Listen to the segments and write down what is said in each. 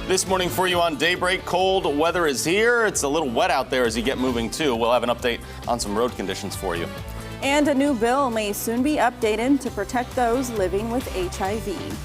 This morning for you on Daybreak, cold weather is here. It's a little wet out there as you get moving too. We'll have an update on some road conditions for you. And a new bill may soon be updated to protect those living with HIV.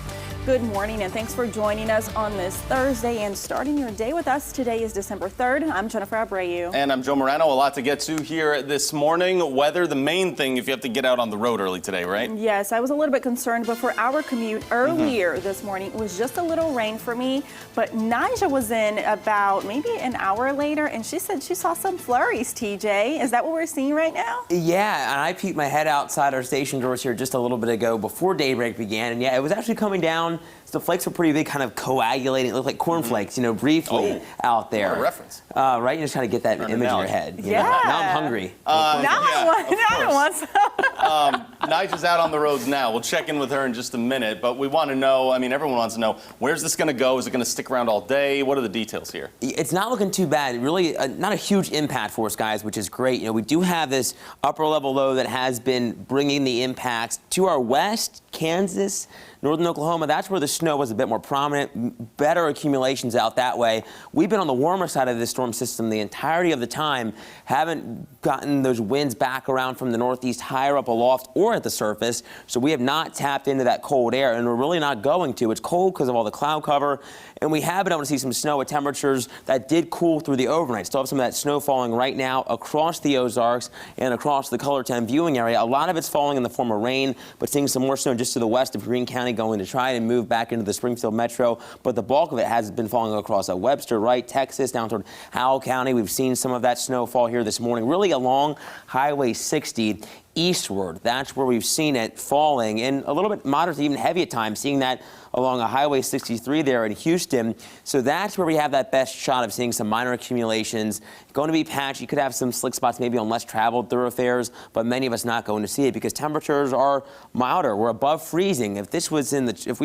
Good morning and thanks for joining us on this Thursday and starting your day with us. Today is December 3rd. I'm Jennifer Abreu. And I'm Joe Morano. A lot to get to here this morning. Weather, the main thing if you have to get out on the road early today, right? Yes, I was a little bit concerned, but for our commute earlier this morning, it was just a little rain for me. But Nyjah was in about maybe an hour later and she said she saw some flurries, TJ. Is that what we're seeing right now? Yeah, and I peeked my head outside our station doors here just a little bit ago before daybreak began. And yeah, it was actually coming down. So the flakes were pretty big, kind of coagulating. It looked like cornflakes, briefly out there. What a reference. Right? You just kind of get that image in your head. Yeah. Now I'm hungry. I want some. Nyjah's out on the roads now. We'll check in with her in just a minute, but we want to know, everyone wants to know, where's this going to go? Is it going to stick around all day? What are the details here? It's not looking too bad. Really, not a huge impact for us, guys, which is great. We do have this upper level low that has been bringing the impacts to our west, Kansas, northern Oklahoma. That's where the snow was a bit more prominent, better accumulations out that way. We've been on the warmer side of this storm system the entirety of the time, haven't gotten those winds back around from the northeast higher up aloft or at the surface, so we have not tapped into that cold air, and we're really not going to. It's cold because of all the cloud cover, and we have been able to see some snow at temperatures that did cool through the overnight. Still have some of that snow falling right now across the Ozarks and across the Color 10 viewing area. A lot of it's falling in the form of rain, but seeing some more snow just to the west of Greene County, going to try and move back into the Springfield metro, but the bulk of it has been falling across Webster, Wright, Texas, down toward Howell County. We've seen some of that snowfall here this morning, really along Highway 60 eastward. That's where we've seen it falling, and a little bit moderate to even heavy at times, seeing that along a Highway 63 there in Houston. So that's where we have that best shot of seeing some minor accumulations. Going to be patchy. You could have some slick spots maybe on less traveled thoroughfares, but many of us not going to see it because temperatures are milder. We're above freezing. If we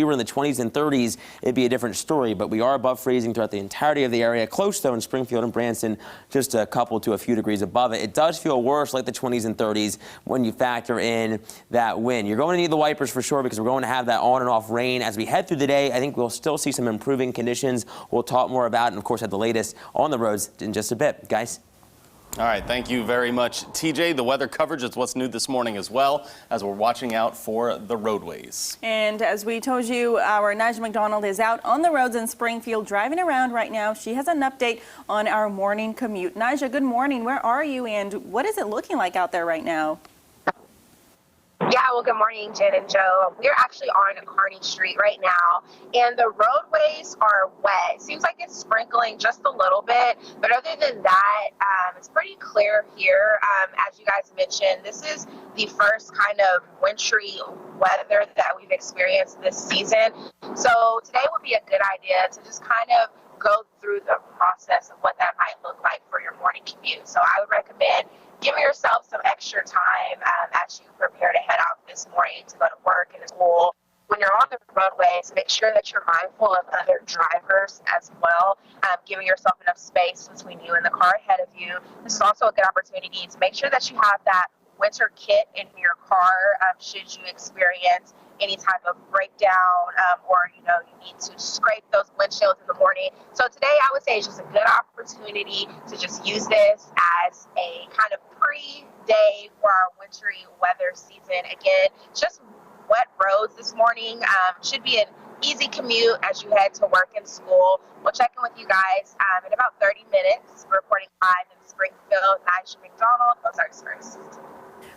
were in the 20s and 30s, it'd be a different story, but we are above freezing throughout the entirety of the area. Close though in Springfield and Branson, just a couple to a few degrees above it. It does feel worse like the 20s and 30s when you factor in that wind. You're going to need the wipers for sure because we're going to have that on and off rain as we head through the day. I think we'll still see some improving conditions. We'll talk more about it and of course have the latest on the roads in just a bit. Guys. All right, thank you very much, TJ. The weather coverage is what's new this morning as well, as we're watching out for the roadways. And as we told you, our Nyjah McDonald is out on the roads in Springfield driving around right now. She has an update on our morning commute. Nyjah, good morning. Where are you and what is it looking like out there right now? Yeah, well, good morning, Jen and Joe. We're actually on Kearney Street right now, and the roadways are wet. It seems like it's sprinkling just a little bit, but other than that, it's pretty clear here. As you guys mentioned, this is the first kind of wintry weather that we've experienced this season. So today would be a good idea to just kind of go through the process of what that might look like for your morning commute. So I would recommend giving yourself some extra time as you prepare to head out this morning to go to work and school. When you're on the roadways, make sure that you're mindful of other drivers as well, giving yourself enough space between you and the car ahead of you. This is also a good opportunity to make sure that you have that winter kit in your car should you experience any type of breakdown or you need to scrape those windshields in the morning. So today I would say it's just a good opportunity to just use this as a kind of pre-day for our wintry weather season. Again, just wet roads this morning. Should be an easy commute as you head to work and school. We'll check in with you guys in about 30 minutes. Reporting live in Springfield, Nyjah McDonald, Ozarks First.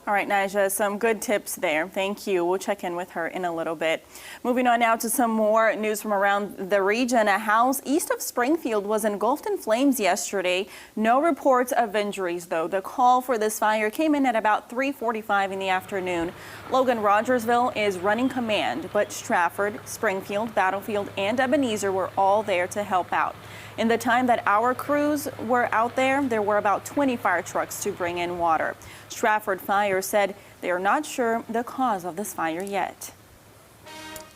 All right, Nyjah, some good tips there. Thank you. We'll check in with her in a little bit. Moving on now to some more news from around the region. A house east of Springfield was engulfed in flames yesterday. No reports of injuries, though. The call for this fire came in at about 3:45 in the afternoon. Logan Rogersville is running command, but Stratford, Springfield, Battlefield, and Ebenezer were all there to help out. In the time that our crews were out there were about 20 fire trucks to bring in water. Stratford Fire said they are not sure the cause of this fire yet.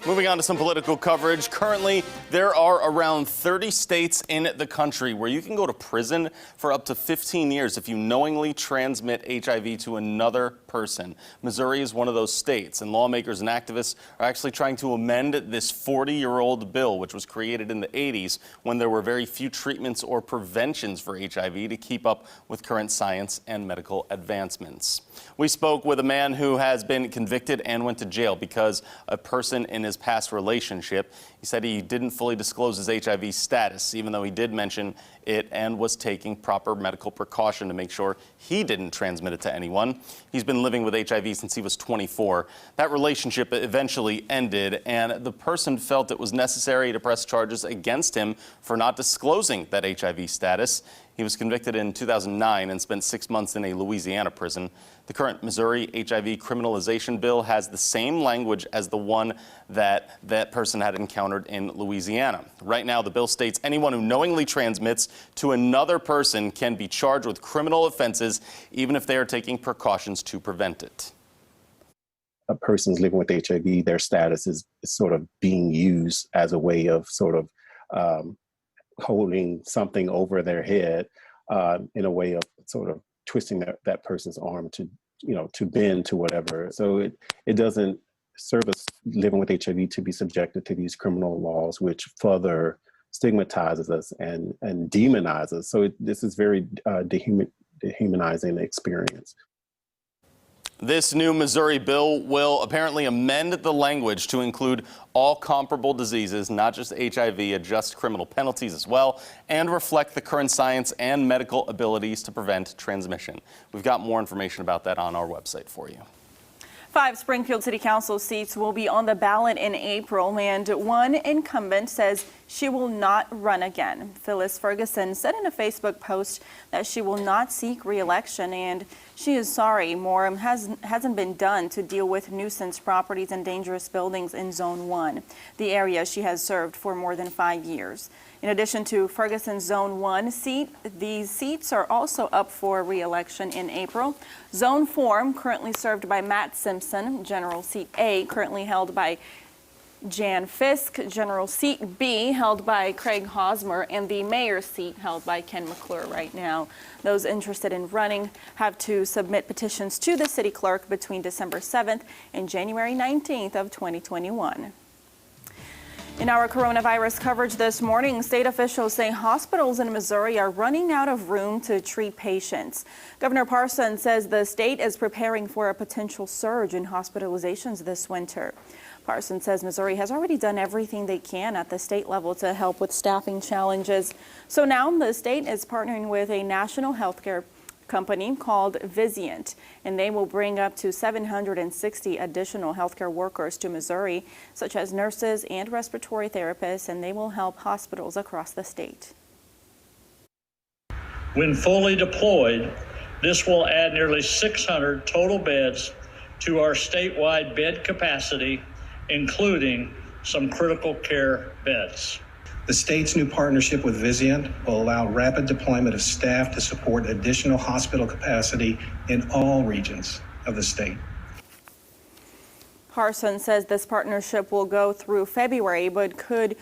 Moving on to some political coverage. Currently, there are around 30 states in the country where you can go to prison for up to 15 years if you knowingly transmit HIV to another person. Missouri is one of those states, and lawmakers and activists are actually trying to amend this 40-year-old bill, which was created in the 80s when there were very few treatments or preventions for HIV to keep up with current science and medical advancements. We spoke with a man who has been convicted and went to jail because a person in his past relationship, he said he didn't fully disclose his HIV status, even though he did mention it and was taking proper medical precaution to make sure he didn't transmit it to anyone. He's been living with HIV since he was 24. That relationship eventually ended, and the person felt it was necessary to press charges against him for not disclosing that HIV status. He was convicted in 2009 and spent 6 months in a Louisiana prison. The current Missouri HIV criminalization bill has the same language as the one that person had encountered in Louisiana. Right now, the bill states anyone who knowingly transmits to another person can be charged with criminal offenses, even if they are taking precautions to prevent it. A person's living with HIV, their status is sort of being used as a way of sort of holding something over their head in a way of sort of twisting that person's arm to, to bend to whatever. So it doesn't serve us living with HIV to be subjected to these criminal laws, which further stigmatizes us and demonizes us. So this is very dehumanizing experience. This new Missouri bill will apparently amend the language to include all comparable diseases, not just HIV, adjust criminal penalties as well, and reflect the current science and medical abilities to prevent transmission. We've got more information about that on our website for you. 5 Springfield City Council seats will be on the ballot in April, and one incumbent says she will not run again. Phyllis Ferguson said in a Facebook post that she will not seek re-election, and she is sorry more hasn't been done to deal with nuisance properties and dangerous buildings in Zone 1, the area she has served for more than 5 years. In addition to Ferguson's Zone 1 seat, these seats are also up for re-election in April. Zone 4, currently served by Matt Simpson, General Seat A, currently held by Jan Fisk, General Seat B, held by Craig Hosmer, and the mayor's seat held by Ken McClure right now. Those interested in running have to submit petitions to the city clerk between December 7th and January 19th of 2021. In our coronavirus coverage this morning, state officials say hospitals in Missouri are running out of room to treat patients. Governor Parson says the state is preparing for a potential surge in hospitalizations this winter. Parson says Missouri has already done everything they can at the state level to help with staffing challenges. So now the state is partnering with a national healthcare company called Vizient, and they will bring up to 760 additional healthcare workers to Missouri, such as nurses and respiratory therapists, and they will help hospitals across the state. When fully deployed, this will add nearly 600 total beds to our statewide bed capacity, including some critical care beds. The state's new partnership with Vizient will allow rapid deployment of staff to support additional hospital capacity in all regions of the state. Parson says this partnership will go through February, but could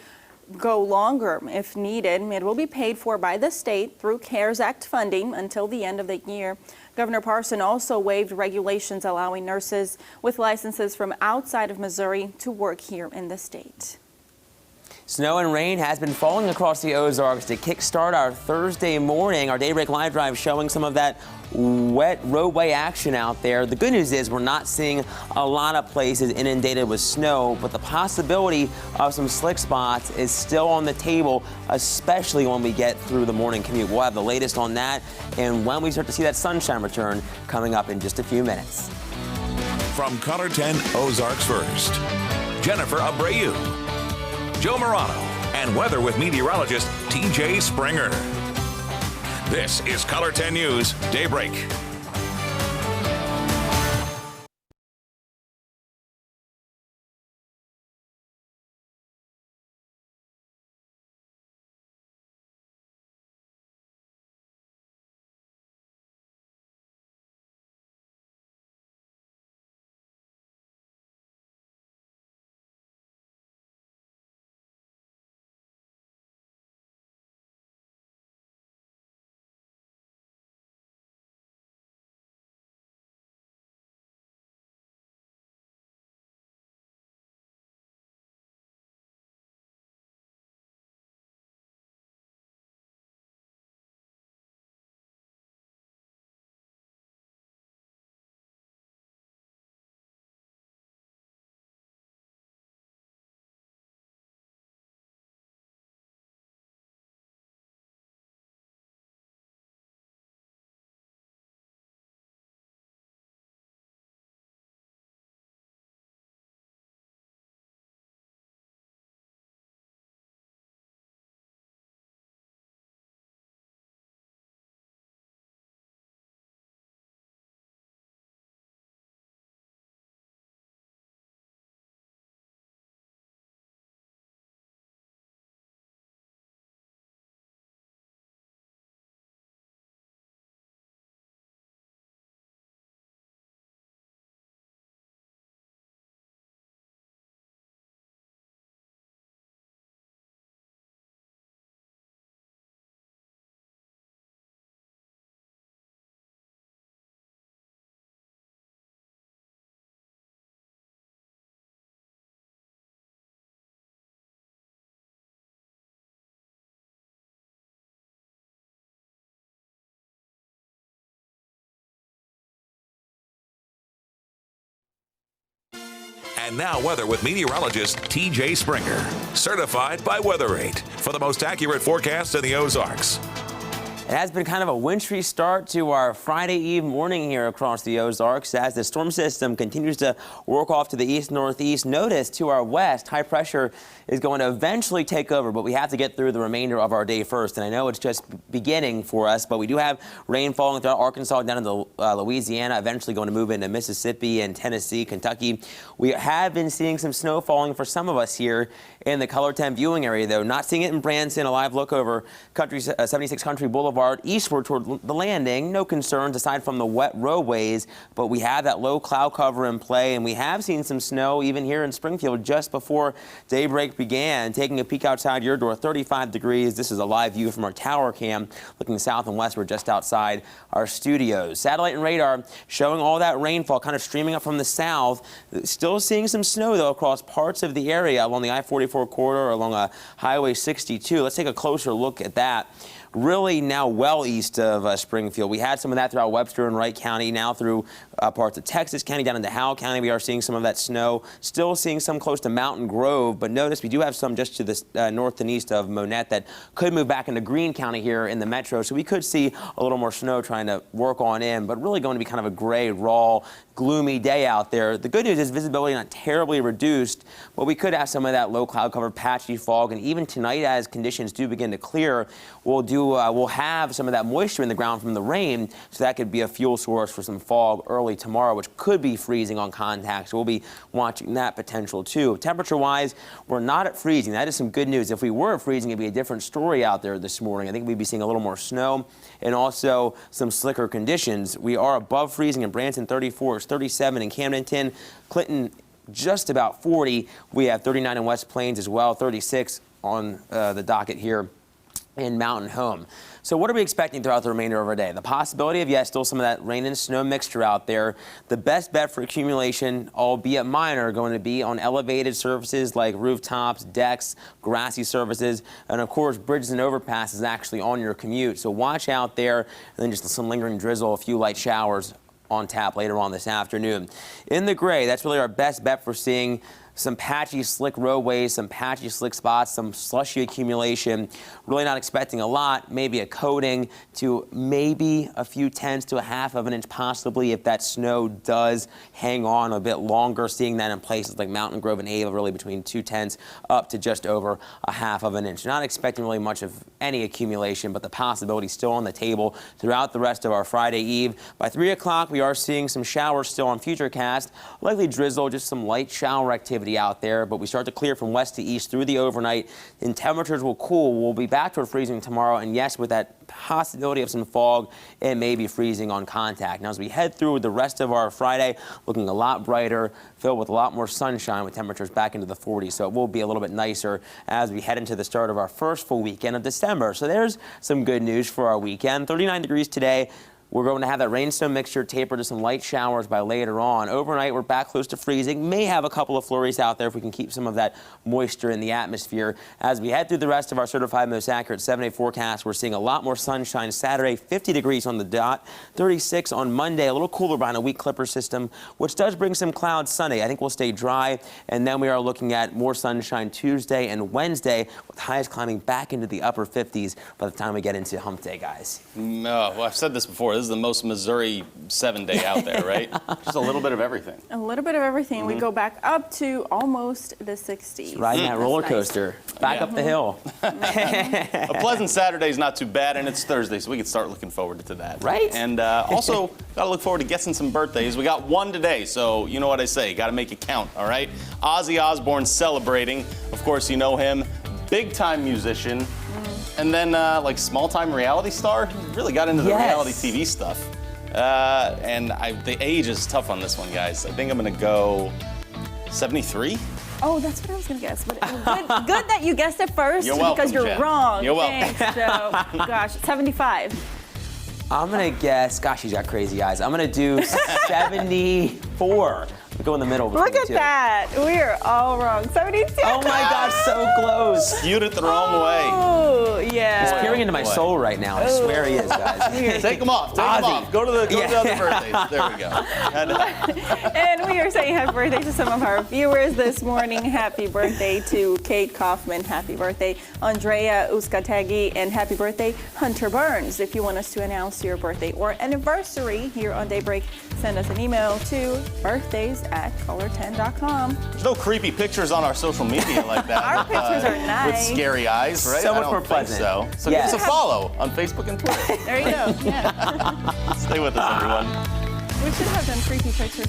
go longer if needed. It will be paid for by the state through CARES Act funding until the end of the year. Governor Parson also waived regulations allowing nurses with licenses from outside of Missouri to work here in the state. Snow and rain has been falling across the Ozarks to kickstart our Thursday morning. Our Daybreak Live Drive showing some of that wet roadway action out there. The good news is we're not seeing a lot of places inundated with snow, but the possibility of some slick spots is still on the table, especially when we get through the morning commute. We'll have the latest on that and when we start to see that sunshine return coming up in just a few minutes. From Color 10 Ozarks First, Jennifer Abreu, Joe Morano, and weather with meteorologist TJ Springer. This is Color 10 News Daybreak. And now weather with meteorologist TJ Springer, certified by WeatherRate for the most accurate forecast in the Ozarks. It has been kind of a wintry start to our Friday Eve morning here across the Ozarks as the storm system continues to work off to the east-northeast. Notice to our west, high pressure is going to eventually take over, but we have to get through the remainder of our day first. And I know it's just beginning for us, but we do have rain falling throughout Arkansas, down into Louisiana, eventually going to move into Mississippi and Tennessee, Kentucky. We have been seeing some snow falling for some of us here in the Color 10 viewing area, though. Not seeing it in Branson. A live look over 76 Country Boulevard eastward toward the landing. No concerns aside from the wet roadways, but we have that low cloud cover in play, and we have seen some snow even here in Springfield just before daybreak began. Taking a peek outside your door, 35 degrees. This is a live view from our tower cam looking south and westward just outside our studios. Satellite and radar showing all that rainfall kind of streaming up from the south. Still seeing some snow, though, across parts of the area along the I-44 corridor, along Highway 62. Let's take a closer look at that. Really now well east of Springfield. We had some of that throughout Webster and Wright County, now through parts of Texas County, down into Howell County. We are seeing some of that snow. Still seeing some close to Mountain Grove, but notice we do have some just to the north and east of Monette that could move back into Greene County here in the metro. So we could see a little more snow trying to work on in, but really going to be kind of a gray, raw, gloomy day out there. The good news is visibility not terribly reduced, but we could have some of that low cloud cover, patchy fog, and even tonight as conditions do begin to clear, we'll have some of that moisture in the ground from the rain, so that could be a fuel source for some fog early tomorrow, which could be freezing on contact. So we'll be watching that potential too. Temperature-wise, we're not at freezing. That is some good news. If we were at freezing, it'd be a different story out there this morning. I think we'd be seeing a little more snow and also some slicker conditions. We are above freezing in Branson, 34, 37 in Camdenton, Clinton just about 40. We have 39 in West Plains as well, 36 on the docket here in Mountain Home. So what are we expecting throughout the remainder of our day? The possibility of, yes, still some of that rain and snow mixture out there. The best bet for accumulation, albeit minor, going to be on elevated surfaces like rooftops, decks, grassy surfaces, and of course bridges and overpasses actually on your commute. So watch out there, and then just some lingering drizzle, a few light showers on tap later on this afternoon. In the gray, that's really our best bet for seeing some patchy, slick roadways, some patchy, slick spots, some slushy accumulation. Really not expecting a lot, maybe a coating to maybe a few tenths to a half of an inch, possibly if that snow does hang on a bit longer. Seeing that in places like Mountain Grove and Ava, really between 2/10 up to just over a half of an inch. Not expecting really much of any accumulation, but the possibility still on the table throughout the rest of our Friday Eve. By 3 o'clock, we are seeing some showers still on Futurecast, likely drizzle, just some light shower activity out there, but we start to clear from west to east through the overnight, and temperatures will cool. We'll be back toward freezing tomorrow, and yes, with that possibility of some fog and maybe freezing on contact. Now, as we head through the rest of our Friday, looking a lot brighter, filled with a lot more sunshine, with temperatures back into the 40s, so it will be a little bit nicer as we head into the start of our first full weekend of December. So there's some good news for our weekend. 39 degrees today. We're going to have that rain-snow mixture taper to some light showers by later on. Overnight, we're back close to freezing. May have a couple of flurries out there if we can keep some of that moisture in the atmosphere. As we head through the rest of our certified most accurate 7-day forecast, we're seeing a lot more sunshine Saturday, 50 degrees on the dot, 36 on Monday, a little cooler behind a weak clipper system, which does bring some clouds Sunday. I think we'll stay dry, and then we are looking at more sunshine Tuesday and Wednesday, with highs climbing back into the upper 50s by the time we get into hump day, guys. No, well, I've said this before. This is the most Missouri 7-day out there, right? Just a little bit of everything. A little bit of everything. We go back up to almost the 60s. Riding that roller coaster, back up the hill. A pleasant Saturday is not too bad, and it's Thursday, so we can start looking forward to that. Right. And also, got to look forward to guessing some birthdays. We got one today, so you know what I say. Got to make it count, all right? Ozzy Osbourne celebrating. Of course, you know him. Big-time musician. And then, like, small-time reality star. Really got into the reality TV stuff. And the age is tough on this one, guys. I think I'm going to go 73. Oh, that's what I was going to guess. But good that you guessed it first. You're welcome, because you're Jen. wrong. You're welcome. Thanks, Joe. Gosh, 75. I'm going to guess, gosh, he's got crazy eyes. I'm going to do 74. Go in the middle. Look at that. We are all wrong. 72. Oh my gosh, so close. Skewed it the wrong way. Oh, yeah. He's peering into my soul right now. I swear he is, guys. Take them off. Take them Ozzy. off. Go to the other birthdays. There we go. And we are saying happy birthday to some of our viewers this morning. Happy birthday to Kate Kaufman. Happy birthday, Andrea Uskategi. And happy birthday, Hunter Burns. If you want us to announce your birthday or anniversary here on Daybreak, send us an email to birthdays@color10.com. There's no creepy pictures on our social media like that. Our pictures are nice. With scary eyes, right? So I much don't more think pleasant. So Yeah. give us a follow on Facebook and Twitter. There you go. Yeah. Stay with us, everyone. We should have done creepy pictures.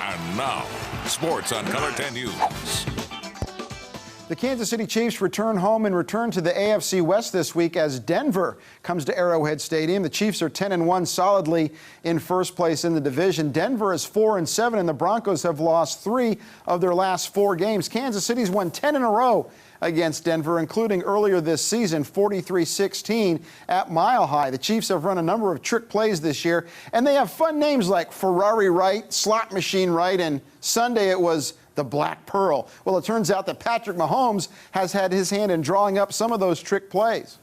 And now, sports on Color 10 News. The Kansas City Chiefs return home and return to the AFC West this week as Denver comes to Arrowhead Stadium. The Chiefs are 10-1 solidly in first place in the division. Denver is 4-7, and the Broncos have lost 3 of their last 4 games. Kansas City's won 10 in a row against Denver, including earlier this season, 43-16 at Mile High. The Chiefs have run a number of trick plays this year, and they have fun names like Ferrari Right, Slot Machine Right, and Sunday it was the Black Pearl. Well, it turns out that Patrick Mahomes has had his hand in drawing up some of those trick plays.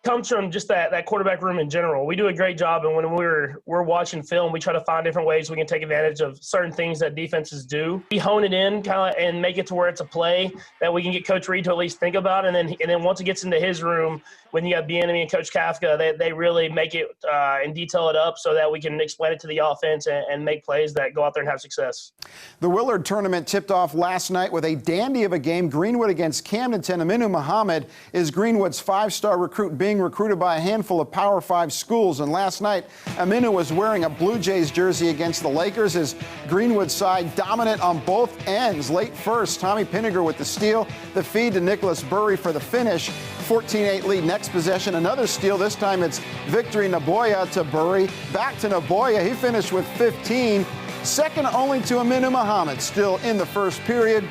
Comes from just that quarterback room in general. We do a great job, and when we're watching film, we try to find different ways we can take advantage of certain things that defenses do. We hone it in kind of and make it to where it's a play that we can get Coach Reed to at least think about, and then once it gets into his room, when you have Bieniemy and Coach Kafka, they really make it and detail it up so that we can explain it to the offense and make plays that go out there and have success. The Willard tournament tipped off last night with a dandy of a game. Greenwood against Camdenton. Aminu Muhammad is Greenwood's 5-star recruit, being recruited by a handful of Power 5 schools. And last night, Aminu was wearing a Blue Jays jersey against the Lakers. His Greenwood side dominant on both ends. Late first, Tommy Pinniger with the steal. The feed to Nicholas Burry for the finish. 14-8 lead. Next possession, another steal. This time it's Victory Naboya to Burry. Back to Naboya. He finished with 15. Second only to Aminu Muhammad. Still in the first period.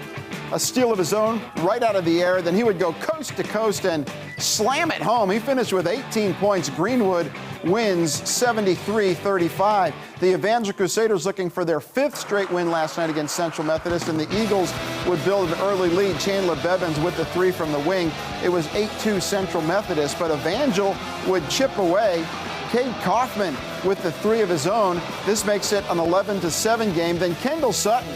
A steal of his own right out of the air. Then he would go coast to coast and slam it home. He finished with 18 points. Greenwood wins 73-35. The Evangel Crusaders looking for their 5th straight win last night against Central Methodist, and the Eagles would build an early lead. Chandler Bevins with the 3 from the wing. It was 8-2 Central Methodist, but Evangel would chip away. Cade Kaufman with the 3 of his own. This makes it an 11-7 game. Then Kendall Sutton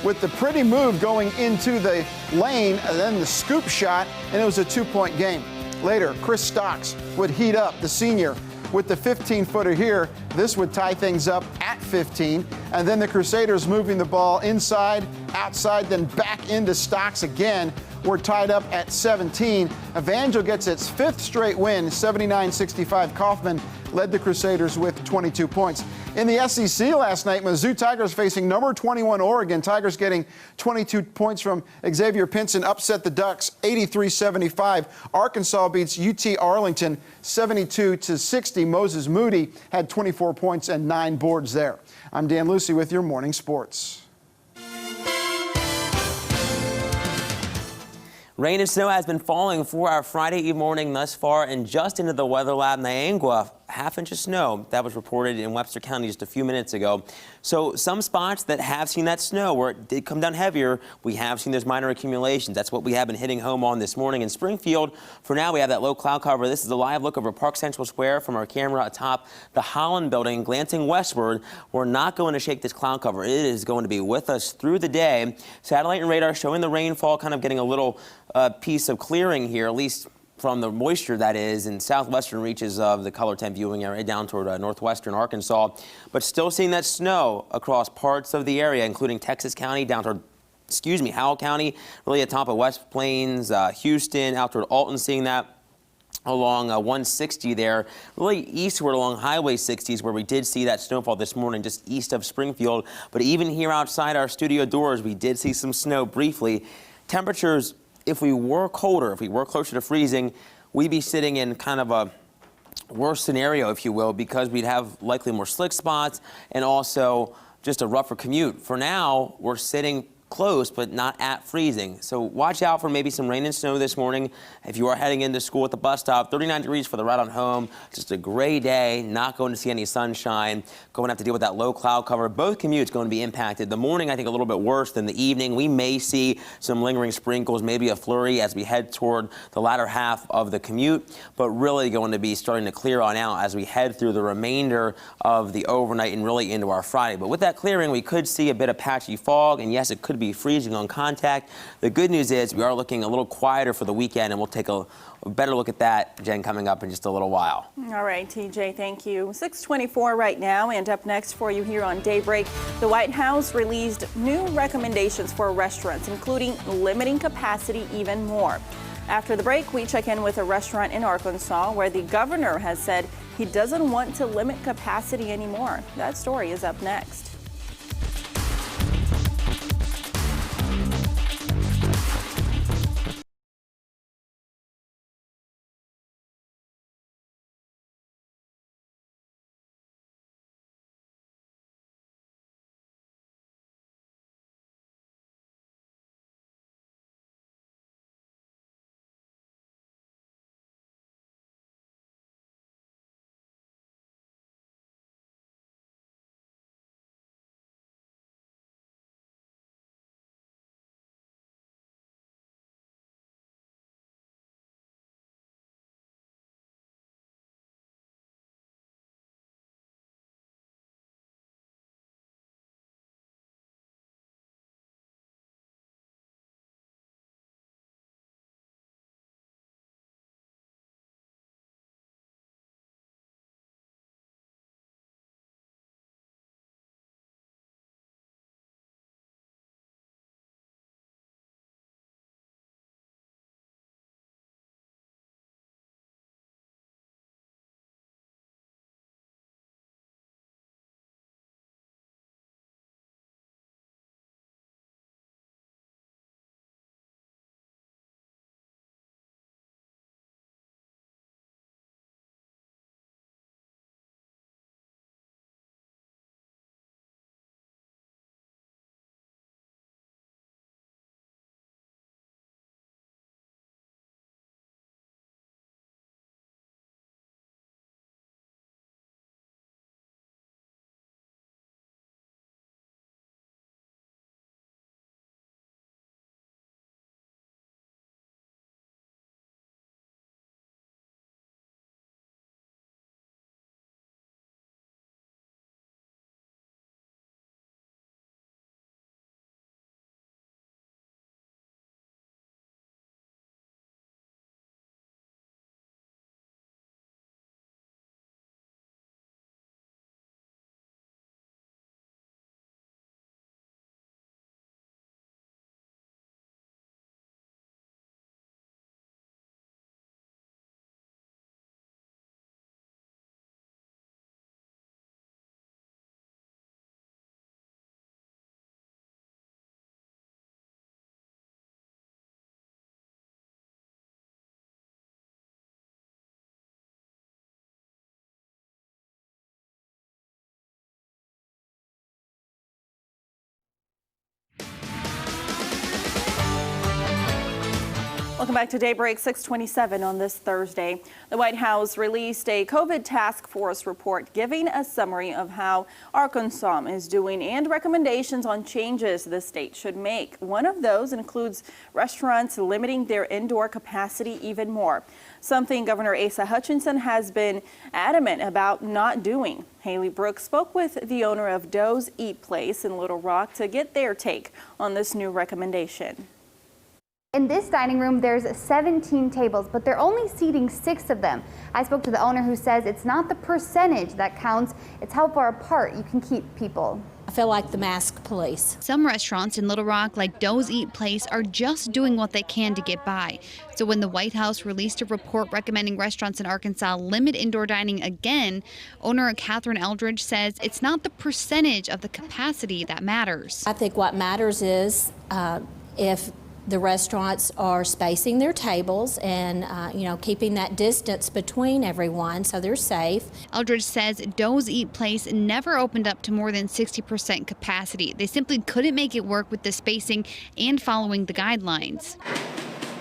with the pretty move going into the lane, and then the scoop shot, and it was a 2-point game. Later, Chris Stocks would heat up, the senior, with the 15-footer here. This would tie things up at 15, and then the Crusaders moving the ball inside, outside, then back into Stocks again. We're tied up at 17. Evangel gets its 5th straight win, 79-65. Kaufman led the Crusaders with 22 points. In the SEC last night, Mizzou Tigers facing number 21 Oregon. Tigers getting 22 points from Xavier Pinson, upset the Ducks 83-75. Arkansas beats UT Arlington 72-60. Moses Moody had 24 points and 9 boards there. I'm Dan Lucy with your morning sports. Rain and snow has been falling for our Friday Eve morning thus far, and just into the weather lab, Niangua, half-inch of snow. That was reported in Webster County just a few minutes ago. So some spots that have seen that snow where it did come down heavier, we have seen those minor accumulations. That's what we have been hitting home on this morning in Springfield. For now, we have that low cloud cover. This is a live look over Park Central Square from our camera atop the Holland building. Glancing westward, we're not going to shake this cloud cover. It is going to be with us through the day. Satellite and radar showing the rainfall, kind of getting a little piece of clearing here, at least from the moisture that is in southwestern reaches of the Color 10 viewing area down toward northwestern Arkansas, but still seeing that snow across parts of the area, including Texas County down toward, Howell County, really at top of West Plains, Houston, out toward Alton, seeing that along 160 there, really eastward along Highway 60s where we did see that snowfall this morning just east of Springfield. But even here outside our studio doors, we did see some snow briefly. Temperatures, if we were colder, if we were closer to freezing, we'd be sitting in kind of a worse scenario, if you will, because we'd have likely more slick spots and also just a rougher commute. For now, we're sitting close, but not at freezing. So watch out for maybe some rain and snow this morning. If you are heading into school at the bus stop, 39 degrees for the ride on home. Just a gray day, not going to see any sunshine. Going to have to deal with that low cloud cover. Both commutes going to be impacted. The morning, I think, a little bit worse than the evening. We may see some lingering sprinkles, maybe a flurry as we head toward the latter half of the commute, but really going to be starting to clear on out as we head through the remainder of the overnight and really into our Friday. But with that clearing, we could see a bit of patchy fog, and yes, it could be freezing on contact. The good news is we are looking a little quieter for the weekend, and we'll take a better look at that, Jen, coming up in just a little while. All right, TJ, thank you. 6:24 right now, and up next for you here on Daybreak, the White House released new recommendations for restaurants, including limiting capacity even more. After the break, we check in with a restaurant in Arkansas where the governor has said he doesn't want to limit capacity anymore. That story is up next. Welcome back to Daybreak 627 on this Thursday. The White House released a COVID task force report giving a summary of how Arkansas is doing and recommendations on changes the state should make. One of those includes restaurants limiting their indoor capacity even more, something Governor Asa Hutchinson has been adamant about not doing. Haley Brooks spoke with the owner of Doe's Eat Place in Little Rock to get their take on this new recommendation. In this dining room, there's 17 tables, but they're only seating 6 of them. I spoke to the owner who says it's not the percentage that counts, it's how far apart you can keep people. I feel like the mask police. Some restaurants in Little Rock, like Doe's Eat Place, are just doing what they can to get by. So when the White House released a report recommending restaurants in Arkansas limit indoor dining again, owner Catherine Eldridge says it's not the percentage of the capacity that matters. I think what matters is if the restaurants are spacing their tables and, keeping that distance between everyone so they're safe. Eldridge says Doe's Eat Place never opened up to more than 60% capacity. They simply couldn't make it work with the spacing and following the guidelines.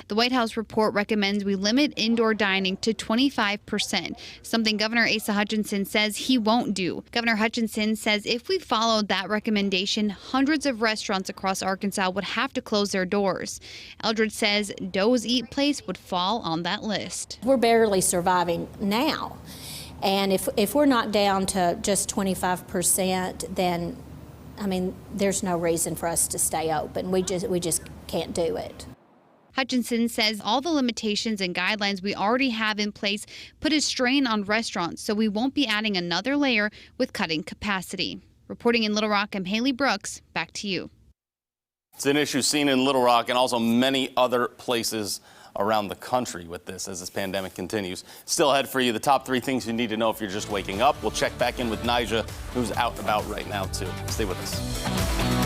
The White House report recommends we limit indoor dining to 25%, something Governor Asa Hutchinson says he won't do. Governor Hutchinson says if we followed that recommendation, hundreds of restaurants across Arkansas would have to close their doors. Eldridge says Doe's Eat Place would fall on that list. We're barely surviving now. And if we're not down to just 25%, then, there's no reason for us to stay open. We just can't do it. Hutchinson says all the limitations and guidelines we already have in place put a strain on restaurants, so we won't be adding another layer with cutting capacity. Reporting in Little Rock, I'm Haley Brooks. Back to you. It's an issue seen in Little Rock and also many other places around the country with this as this pandemic continues. Still ahead for you, the top 3 things you need to know if you're just waking up. We'll check back in with Nija, who's out and about right now, too. Stay with us.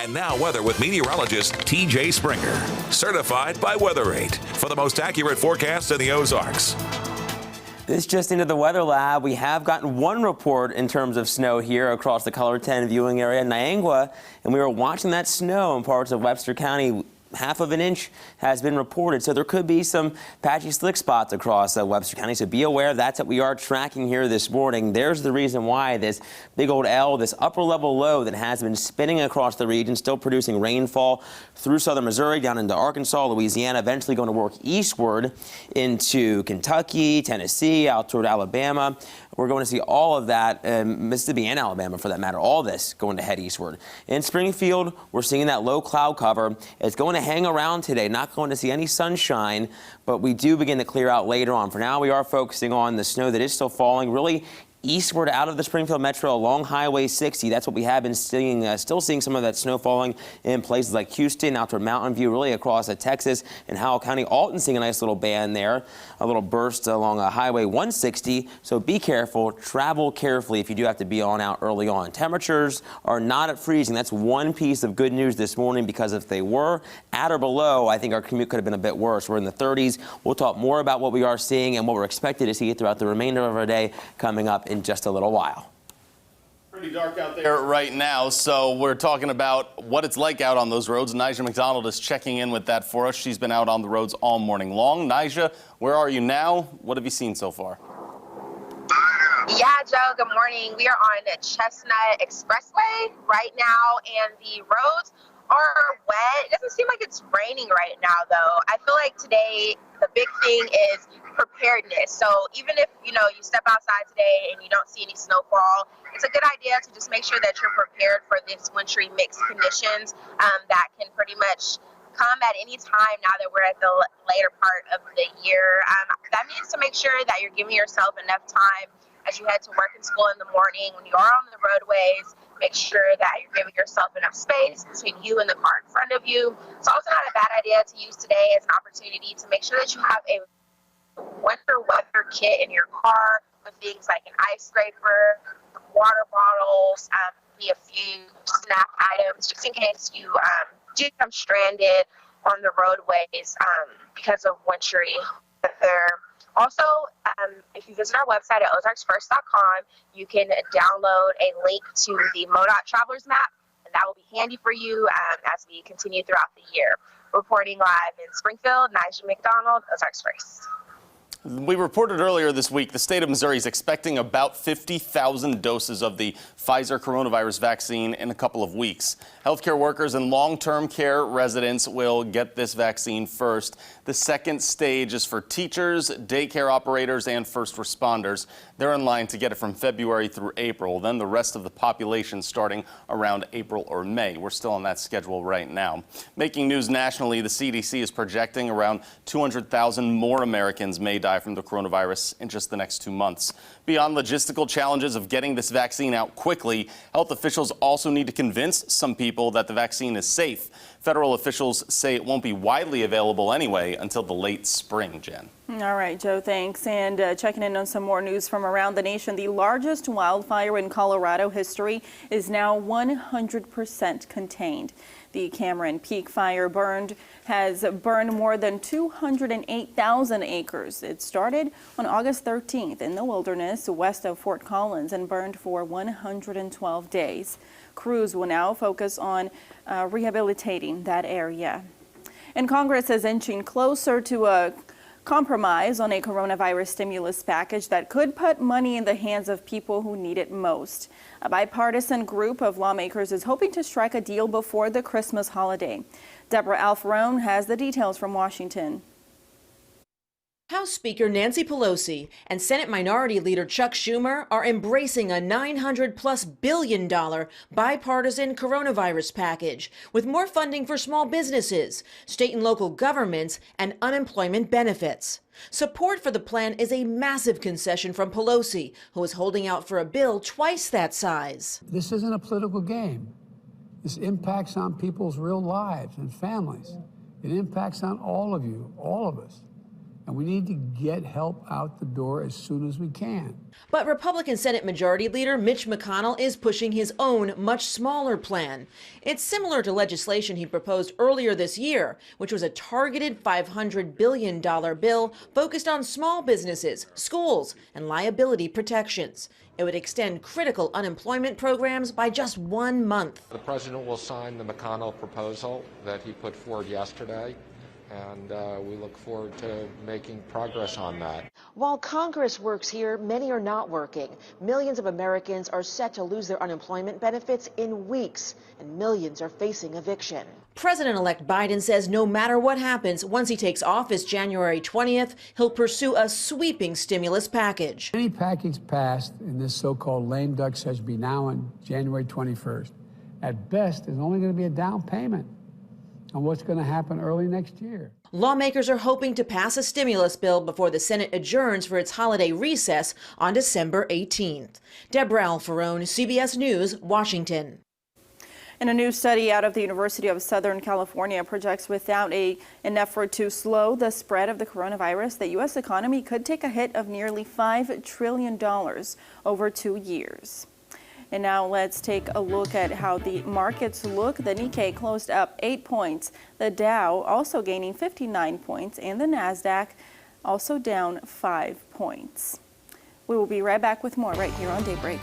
And now weather with meteorologist TJ Springer, certified by WeatherRate for the most accurate forecast in the Ozarks. This just into the weather lab. We have gotten one report in terms of snow here across the Color 10 viewing area in Niangua, and we were watching that snow in parts of Webster County. Half of an inch has been reported, so there could be some patchy slick spots across Webster County, so be aware that's what we are tracking here this morning. There's the reason why this big old L, this upper level low that has been spinning across the region, still producing rainfall through southern Missouri, down into Arkansas, Louisiana, eventually going to work eastward into Kentucky, Tennessee, out toward Alabama. We're going to see all of that, Mississippi and Alabama for that matter, all this going to head eastward. In Springfield, we're seeing that low cloud cover. It's going to hang around today, not going to see any sunshine, but we do begin to clear out later on. For now, we are focusing on the snow that is still falling, really eastward out of the Springfield metro along Highway 60. That's what we have been seeing, still seeing some of that snow falling in places like Houston, out toward Mountain View, really across Texas and Howell County. Alton seeing a nice little band there, a little burst along Highway 160. So be careful, travel carefully if you do have to be on out early on. Temperatures are not at freezing. That's one piece of good news this morning, because if they were at or below, I think our commute could have been a bit worse. We're in the 30s. We'll talk more about what we are seeing and what we're expected to see throughout the remainder of our day coming up in just a little while. Pretty dark out there right now, so we're talking about what it's like out on those roads. Nyjah McDonald is checking in with that for us. She's been out on the roads all morning long. Nyjah, where are you now? What have you seen so far? Yeah, Joe, good morning. We are on Chestnut Expressway right now, and the roads are wet. It doesn't seem like it's raining right now, though. I feel like today the big thing is preparedness. So even if, you step outside today and you don't see any snowfall, it's a good idea to just make sure that you're prepared for this wintry mixed conditions that can pretty much come at any time now that we're at the later part of the year. That means to make sure that you're giving yourself enough time as you head to work and school in the morning. When you are on the roadways, make sure that you're giving yourself enough space between you and the car in front of you. It's also not a bad idea to use today as an opportunity to make sure that you have a winter weather kit in your car with things like an ice scraper, water bottles, maybe a few snack items, just in case you do become stranded on the roadways because of wintry weather. Also, if you visit our website at ozarksfirst.com, you can download a link to the MoDOT Travelers Map, and that will be handy for you as we continue throughout the year. Reporting live in Springfield, Nyjah McDonald, Ozarks First. We reported earlier this week the state of Missouri is expecting about 50,000 doses of the Pfizer coronavirus vaccine in a couple of weeks. Healthcare workers and long-term care residents will get this vaccine first. The second stage is for teachers, daycare operators, and first responders. They're in line to get it from February through April. Then the rest of the population starting around April or May. We're still on that schedule right now. Making news nationally, the CDC is projecting around 200,000 more Americans may die from the coronavirus in just the next 2 months. Beyond logistical challenges of getting this vaccine out quickly, health officials also need to convince some people that the vaccine is safe. Federal officials say it won't be widely available anyway until the late spring, Jen. All right, Joe, thanks. And checking in on some more news from around the nation. The largest wildfire in Colorado history is now 100% contained. The Cameron Peak fire has burned more than 208,000 acres. It started on August 13th in the wilderness west of Fort Collins and burned for 112 days. Crews will now focus on rehabilitating that area. And Congress is inching closer to a compromise on a coronavirus stimulus package that could put money in the hands of people who need it most. A bipartisan group of lawmakers is hoping to strike a deal before the Christmas holiday. Deborah Alfarone has the details from Washington. House Speaker Nancy Pelosi and Senate Minority Leader Chuck Schumer are embracing a $900+ billion bipartisan coronavirus package with more funding for small businesses, state and local governments, and unemployment benefits. Support for the plan is a massive concession from Pelosi, who is holding out for a bill twice that size. This isn't a political game. This impacts on people's real lives and families. It impacts on all of you, all of us. And we need to get help out the door as soon as we can. But Republican Senate Majority Leader Mitch McConnell is pushing his own much smaller plan. It's similar to legislation he proposed earlier this year, which was a targeted $500 billion bill focused on small businesses, schools, and liability protections. It would extend critical unemployment programs by just 1 month. The president will sign the McConnell proposal that he put forward yesterday, and we look forward to making progress on that. While Congress works here, many are not working. Millions of Americans are set to lose their unemployment benefits in weeks, and millions are facing eviction. President-elect Biden says no matter what happens, once he takes office January 20th, he'll pursue a sweeping stimulus package. Any package passed in this so-called lame duck session be now on January 21st, at best, is only going to be a down payment on what's going to happen early next year. Lawmakers are hoping to pass a stimulus bill before the Senate adjourns for its holiday recess on December 18th. Deborah Alfarone, CBS News, Washington. And a new study out of the University of Southern California projects without an effort to slow the spread of the coronavirus, the U.S. economy could take a hit of nearly $5 trillion over 2 years. And now let's take a look at how the markets look. The Nikkei closed up 8 points. The Dow also gaining 59 points, and the Nasdaq also down 5 points. We will be right back with more right here on Daybreak.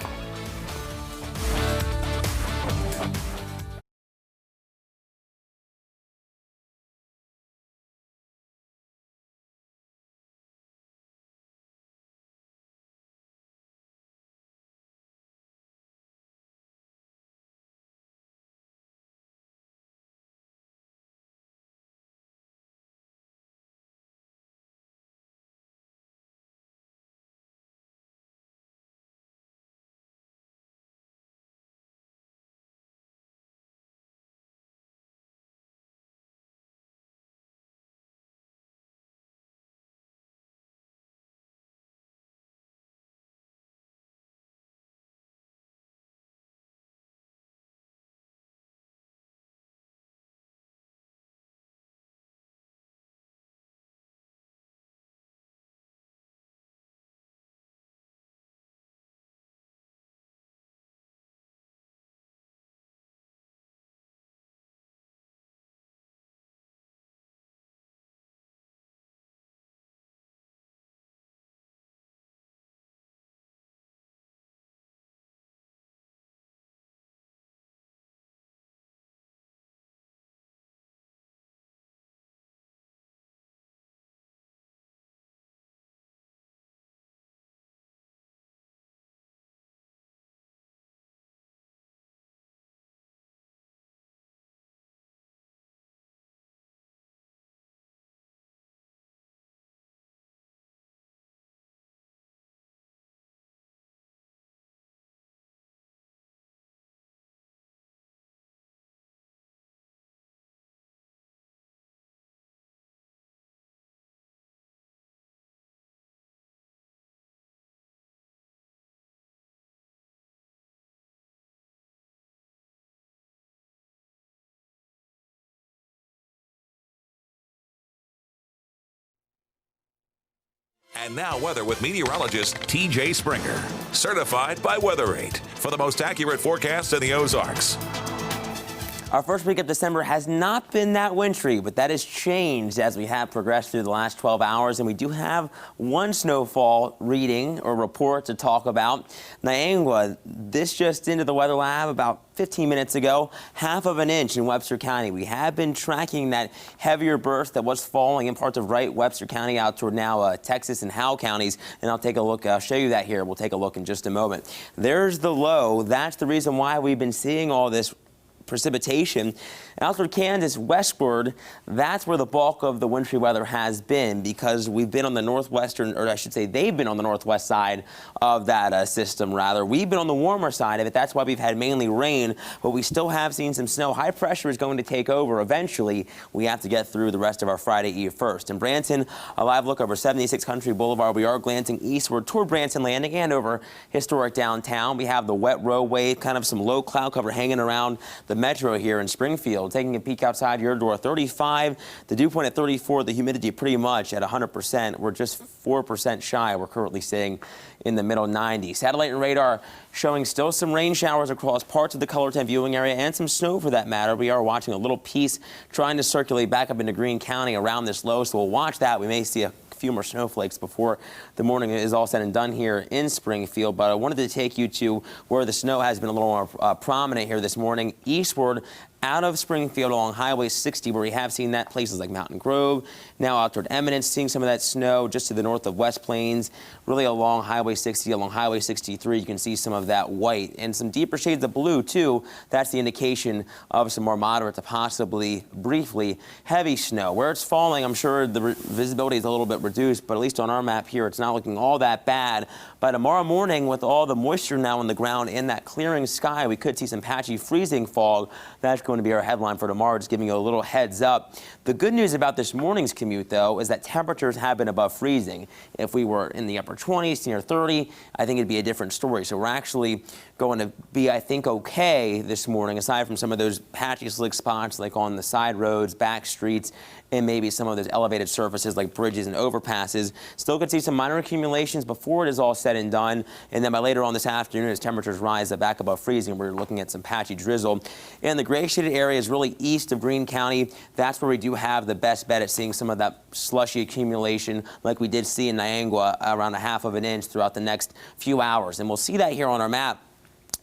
And now weather with meteorologist TJ Springer, certified by WeatherRate for the most accurate forecast in the Ozarks. Our first week of December has not been that wintry, but that has changed as we have progressed through the last 12 hours, and we do have one snowfall reading or report to talk about. Niangua, this just into the weather lab about 15 minutes ago, 1/2 inch in Webster County. We have been tracking that heavier burst that was falling in parts of right Webster County out toward now Texas and Howell counties, and I'll take a look. I'll show you that here. We'll take a look in just a moment. There's the low. That's the reason why we've been seeing all this precipitation. Out toward Kansas westward, that's where the bulk of the wintry weather has been, because we've been on the northwestern, or I should say they've been on the northwest side of that system, rather. We've been on the warmer side of it. That's why we've had mainly rain, but we still have seen some snow. High pressure is going to take over eventually. We have to get through the rest of our Friday Eve first. In Branson, a live look over 76 Country Boulevard. We are glancing eastward toward Branson Landing and over historic downtown. We have the wet roadway, kind of some low cloud cover hanging around the metro here in Springfield. Taking a peek outside your door, 35, the dew point at 34, the humidity pretty much at 100%. We're just 4% shy. We're currently staying in the middle 90s. Satellite and radar showing still some rain showers across parts of the Color 10 viewing area and some snow for that matter. We are watching a little piece trying to circulate back up into Greene County around this low, so we'll watch that. We may see a few more snowflakes before the morning is all said and done here in Springfield. But I wanted to take you to where the snow has been a little more prominent here this morning, eastward out of Springfield along Highway 60, where we have seen that places like Mountain Grove, now out toward Eminence, seeing some of that snow just to the north of West Plains, really along Highway 60, along Highway 63, you can see some of that white and some deeper shades of blue too. That's the indication of some more moderate to possibly briefly heavy snow. Where it's falling, I'm sure the visibility is a little bit reduced, but at least on our map here, it's not looking all that bad. By tomorrow morning, with all the moisture now on the ground in that clearing sky, we could see some patchy freezing fog. That's going to be our headline for tomorrow, just giving you a little heads up. The good news about this morning's commute, though, is that temperatures have been above freezing. If we were in the upper 20s, near 30, I think it'd be a different story. So we're actually going to be, I think, okay this morning, aside from some of those patchy slick spots like on the side roads, back streets, and maybe some of those elevated surfaces like bridges and overpasses. Still could see some minor accumulations before it is all said and done. And then by later on this afternoon, as temperatures rise back above freezing, we're looking at some patchy drizzle. And the gray shaded area is really east of Greene County. That's where we do have the best bet at seeing some of that slushy accumulation like we did see in Niangua, around 1/2 of an inch throughout the next few hours. And we'll see that here on our map.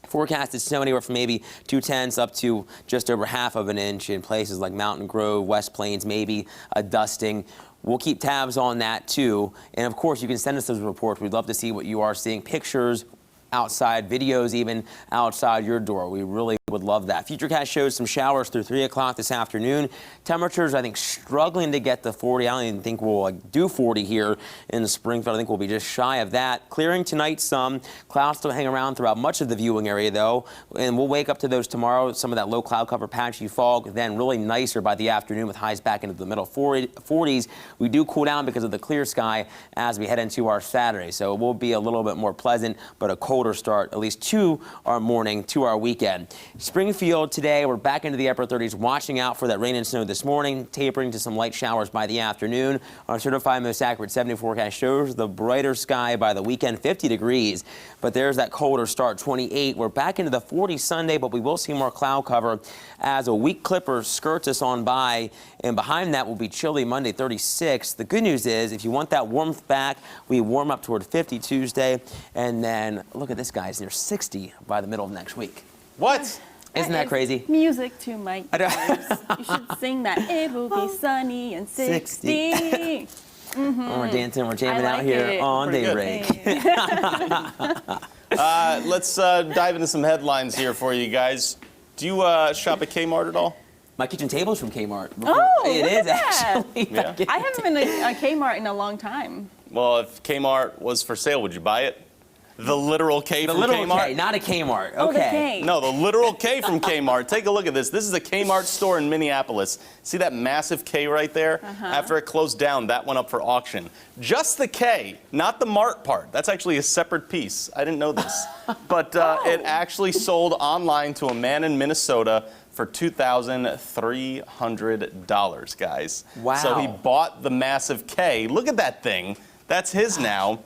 Forecasted snow anywhere from maybe 2/10 up to just over 1/2 of an inch in places like Mountain Grove, West Plains, maybe a dusting. We'll keep tabs on that too. And of course, you can send us those reports. We'd love to see what you are seeing, pictures outside, videos even outside your door. We really would love that. Futurecast shows some showers through 3 o'clock this afternoon. Temperatures, I think, struggling to get to 40. I don't even think we'll do 40 here in Springfield. I think we'll be just shy of that. Clearing tonight some. Clouds still hang around throughout much of the viewing area, though. And we'll wake up to those tomorrow. Some of that low cloud cover, patchy fog, then really nicer by the afternoon with highs back into the middle 40s. We do cool down because of the clear sky as we head into our Saturday. So it will be a little bit more pleasant, but a colder start, at least to our morning, to our weekend. Springfield today, we're back into the upper 30s, watching out for that rain and snow this morning, tapering to some light showers by the afternoon. Our certified most accurate 70 forecast shows the brighter sky by the weekend, 50 degrees. But there's that colder start, 28. We're back into the 40s Sunday, but we will see more cloud cover as a weak clipper skirts us on by. And behind that will be chilly Monday, 36. The good news is, if you want that warmth back, we warm up toward 50 Tuesday. And then, look at this, guys, near 60 by the middle of next week. What? Isn't that crazy? Music to my ears. You should sing that. It will be sunny and 60. Oh, we're dancing, we're jamming out here on Daybreak. Let's dive into some headlines here for you guys. Do you shop at Kmart at all? My kitchen table's from Kmart. Oh, it look is at that. actually. Yeah. I haven't been to a Kmart in a long time. Well, if Kmart was for sale, would you buy it? The literal K from literal Kmart? K, not a Kmart. Oh, the Okay. K. No, the literal K from Kmart. Take a look at this. This is a Kmart store in Minneapolis. See that massive K right there? After it closed down, that went up for auction. Just the K, not the Mart part. That's actually a separate piece. I didn't know this. But it actually sold online to a man in Minnesota for $2,300, guys. Wow. So he bought the massive K. Look at that thing. That's his now.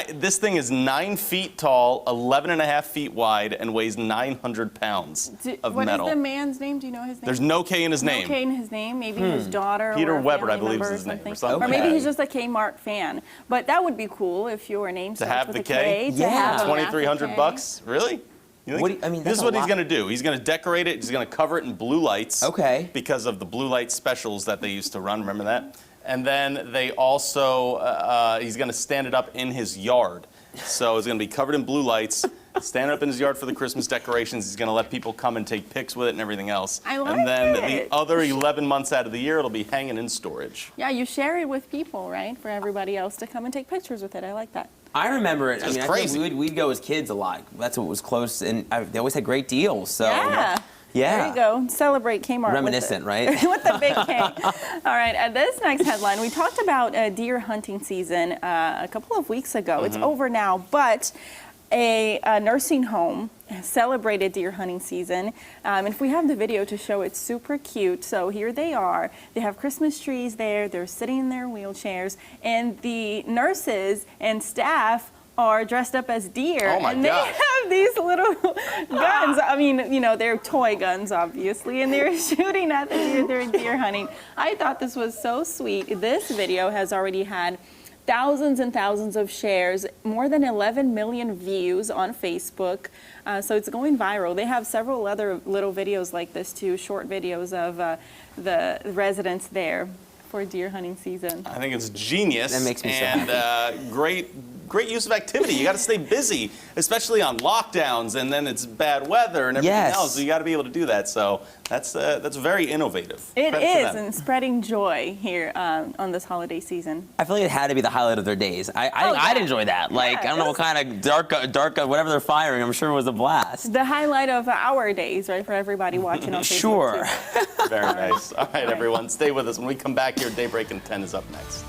This thing is 9 feet tall, 11.5 feet wide, and weighs 900 pounds of metal. What is the man's name? Do you know his name? There's no K in his name. No K in his name. Maybe his daughter Peter or a Weber, I family believe, is member his name, or something. something. Or maybe he's just a Kmart fan. But that would be cool if your name To starts have with the a K? To have a $2,300 K. bucks? Really? You think? I mean, this is that's what a he's lot. going to do. He's going to decorate it. He's going to cover it in blue lights. Okay. Because of the blue light specials that they used to run. Remember that? And then they also, he's going to stand it up in his yard. So it's going to be covered in blue lights, stand it up in his yard for the Christmas decorations. He's going to let people come and take pics with it and everything else. I like And then it. the other 11 months out of the year, it'll be hanging in storage. Yeah, you share it with people, right? For everybody else to come and take pictures with it. I like that. I remember it. I It's mean, crazy. I think we'd go as kids a lot. That's what was close, and they always had great deals. So Yeah. yeah. There you go. Celebrate Kmart. Reminiscent, with right? it. With the big K. All right. This next headline, we talked about deer hunting season a couple of weeks ago. It's over now, but a nursing home celebrated deer hunting season. And if we have the video to show, it's super cute. So here they are. They have Christmas trees there. They're sitting in their wheelchairs. And the nurses and staff are dressed up as deer. Oh my and they gosh. have these little guns. I mean, you know, they're toy guns, obviously. And they're shooting at the deer. They're deer hunting. I thought this was so sweet. This video has already had thousands and thousands of shares, more than 11 million views on Facebook. So it's going viral. They have several other little videos like this too, short videos of the residents there for deer hunting season. I think it's genius. That makes me so and great use of activity. You got to stay busy, especially on lockdowns, and then it's bad weather and everything else. So you got to be able to do that. So that's very innovative. It Credit to is, them. and spreading joy here on this holiday season. I feel like it had to be the highlight of their days. I'd enjoy that. Like, I don't know what kind of dark, whatever they're firing, I'm sure it was a blast. The highlight of our days, right, for everybody watching on Facebook. Sure. Too. Very nice. All right, everyone, stay with us. When we come back here, Daybreak in 10 is up next.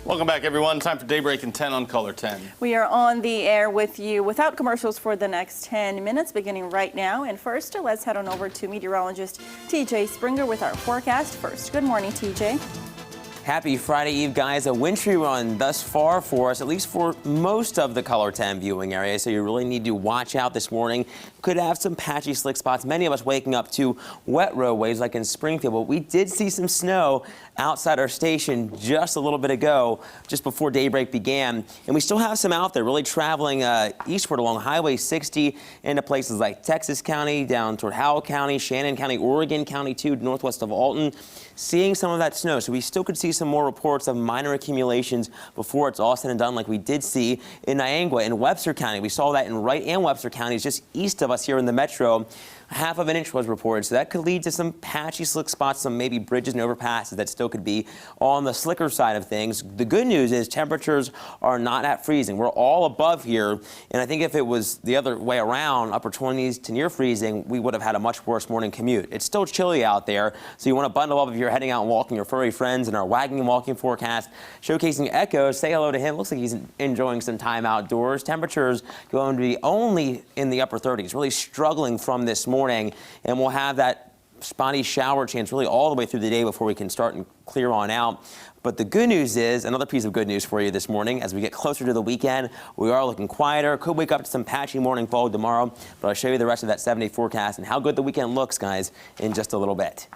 Welcome back, everyone. Time for Daybreak in 10 on Color 10. We are on the air with you without commercials for the next 10 minutes, beginning right now. And first, let's head on over to meteorologist TJ Springer with our forecast first. Good morning, TJ. Happy Friday Eve, guys. A wintry run thus far for us, at least for most of the Color 10 viewing area, so you really need to watch out this morning. Could have some patchy slick spots. Many of us waking up to wet roadways like in Springfield, but we did see some snow outside our station just a little bit ago, just before daybreak began. And we still have some out there really traveling eastward along Highway 60 into places like Texas County, down toward Howell County, Shannon County, Oregon County, too, northwest of Alton. Seeing some of that snow, so we still could see some more reports of minor accumulations before it's all said and done, like we did see in Niangua and Webster County. We saw that in Wright and Webster counties just east of us here in the metro. Half of an inch was reported, so that could lead to some patchy slick spots, some maybe bridges and overpasses that still could be on the slicker side of things. The good news is temperatures are not at freezing. We're all above here, and I think if it was the other way around, upper 20s to near freezing, we would have had a much worse morning commute. It's still chilly out there, so you want to bundle up if you're heading out and walking your furry friends in our wagging and walking forecast, showcasing Echo. Say hello to him. Looks like he's enjoying some time outdoors. Temperatures going to be only in the upper 30s, really struggling from this morning, and we'll have that spotty shower chance really all the way through the day before we can start and clear on out. But the good news is, another piece of good news for you this morning, as we get closer to the weekend, we are looking quieter. Could wake up to some patchy morning fog tomorrow, but I'll show you the rest of that 7-day forecast and how good the weekend looks, guys, in just a little bit.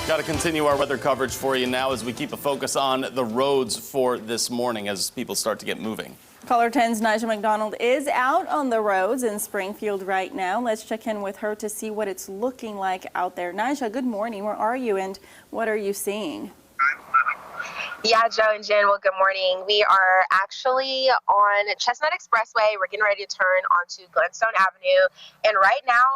Got to continue our weather coverage for you now as we keep a focus on the roads for this morning as people start to get moving. Caller 10's Nigel McDonald is out on the roads in Springfield right now. Let's check in with her to see what it's looking like out there. Nigel, good morning. Where are you and what are you seeing? Yeah, Joe and Jen, well, good morning. We are actually on Chestnut Expressway. We're getting ready to turn onto Glenstone Avenue. And right now,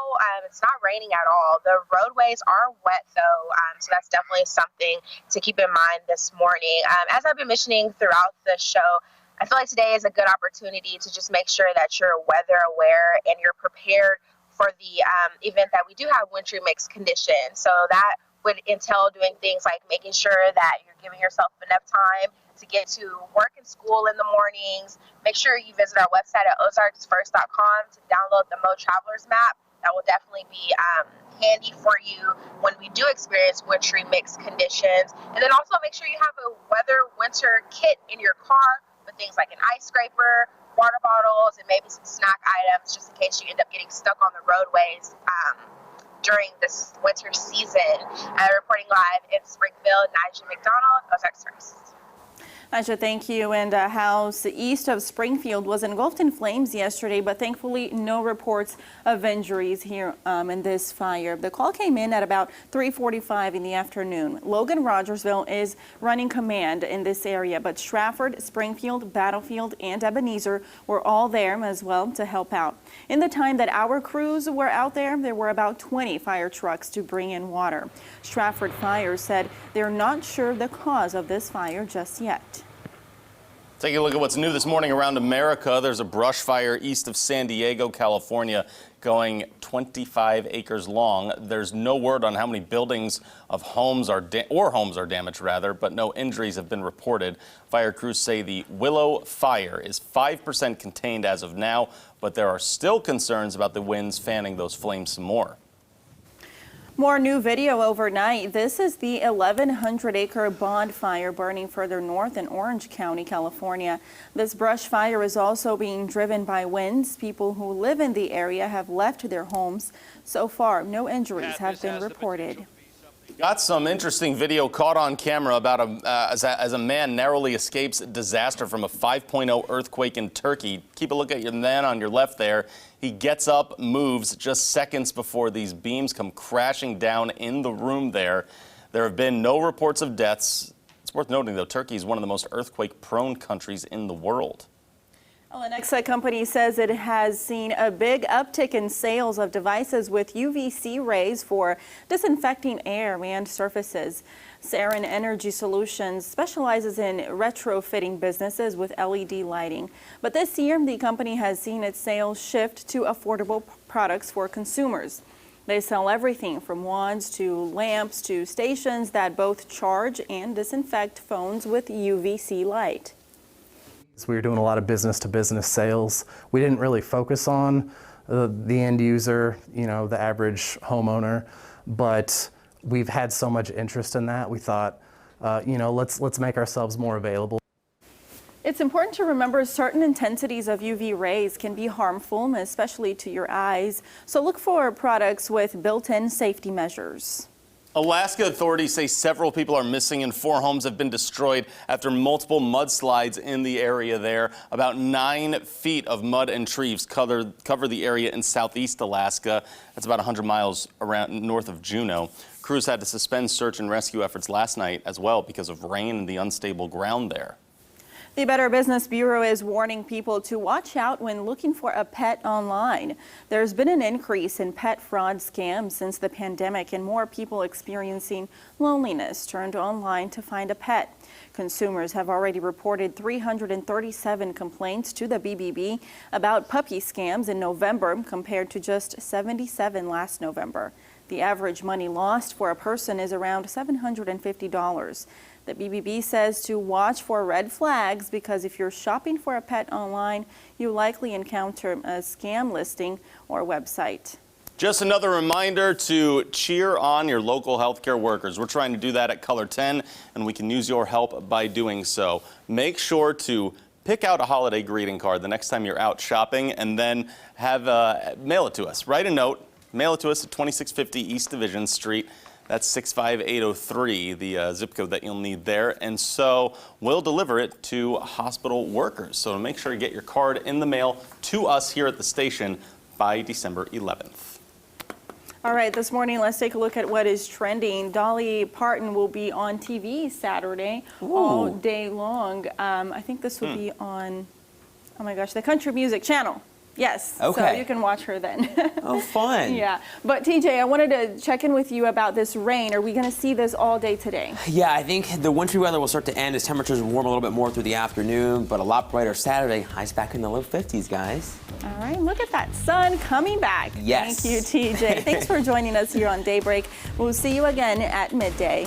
it's not raining at all. The roadways are wet, though, so that's definitely something to keep in mind this morning. As I've been mentioning throughout the show, I feel like today is a good opportunity to just make sure that you're weather aware and you're prepared for the event that we do have wintry mixed conditions. So that would entail doing things like making sure that you're giving yourself enough time to get to work and school in the mornings. Make sure you visit our website at ozarksfirst.com to download the Mo Travelers map. That will definitely be handy for you when we do experience wintry mixed conditions. And then also make sure you have a weather winter kit in your car with things like an ice scraper, water bottles, and maybe some snack items just in case you end up getting stuck on the roadways during this winter season. Reporting live in Springfield, Nigel McDonald, Ozarks First. Nigel, thank you. And a house east of Springfield was engulfed in flames yesterday, but thankfully no reports of injuries here in this fire. The call came in at about 3:45 in the afternoon. Logan Rogersville is running command in this area, but Stratford, Springfield, Battlefield, and Ebenezer were all there as well to help out. In the time that our crews were out there, there were about 20 fire trucks to bring in water. Stratford Fire said they're not sure the cause of this fire just yet. Taking a look at what's new this morning around America. There's a brush fire east of San Diego, California, going 25 acres long. There's no word on how many buildings of homes are damaged, but no injuries have been reported. Fire crews say the Willow Fire is 5% contained as of now, but there are still concerns about the winds fanning those flames some more. More new video overnight. This is the 1,100-acre bonfire burning further north in Orange County, California. This brush fire is also being driven by winds. People who live in the area have left their homes. So far, no injuries have been reported. Got some interesting video caught on camera about as a man narrowly escapes disaster from a 5.0 earthquake in Turkey. Keep a look at your man on your left there. He gets up, moves just seconds before these beams come crashing down in the room there. There have been no reports of deaths. It's worth noting, though, Turkey is one of the most earthquake-prone countries in the world. Well, the Alexa company says it has seen a big uptick in sales of devices with UVC rays for disinfecting air and surfaces. Sarin Energy Solutions specializes in retrofitting businesses with LED lighting. But this year, the company has seen its sales shift to affordable products for consumers. They sell everything from wands to lamps to stations that both charge and disinfect phones with UVC light. We were doing a lot of business-to-business sales. We didn't really focus on the end user, the average homeowner, but we've had so much interest in that. We thought, let's make ourselves more available. It's important to remember certain intensities of UV rays can be harmful, especially to your eyes. So look for products with built-in safety measures. Alaska authorities say several people are missing and 4 homes have been destroyed after multiple mudslides in the area there. About 9 feet of mud and trees cover the area in southeast Alaska. That's about 100 miles around north of Juneau. Crews had to suspend search and rescue efforts last night as well because of rain and the unstable ground there. The Better Business Bureau is warning people to watch out when looking for a pet online. There's been an increase in pet fraud scams since the pandemic, and more people experiencing loneliness turned online to find a pet. Consumers have already reported 337 complaints to the BBB about puppy scams in November compared to just 77 last November. The average money lost for a person is around $750. The BBB says to watch for red flags because if you're shopping for a pet online, you likely encounter a scam listing or website. Just another reminder to cheer on your local healthcare workers. We're trying to do that at Color 10, and we can use your help by doing so. Make sure to pick out a holiday greeting card the next time you're out shopping, and then mail it to us. Write a note, mail it to us at 2650 East Division Street. That's 65803, the zip code that you'll need there. And so we'll deliver it to hospital workers. So make sure you get your card in the mail to us here at the station by December 11th. All right, this morning, let's take a look at what is trending. Dolly Parton will be on TV Saturday all day long. I think this will be on, oh my gosh, the Country Music Channel. Yes, okay. So you can watch her then. Oh, fun. Yeah, but TJ, I wanted to check in with you about this rain. Are we going to see this all day today? Yeah, I think the wintry weather will start to end as temperatures warm a little bit more through the afternoon, but a lot brighter Saturday. Highs back in the low 50s, guys. All right, look at that sun coming back. Yes. Thank you, TJ. Thanks for joining us here on Daybreak. We'll see you again at midday.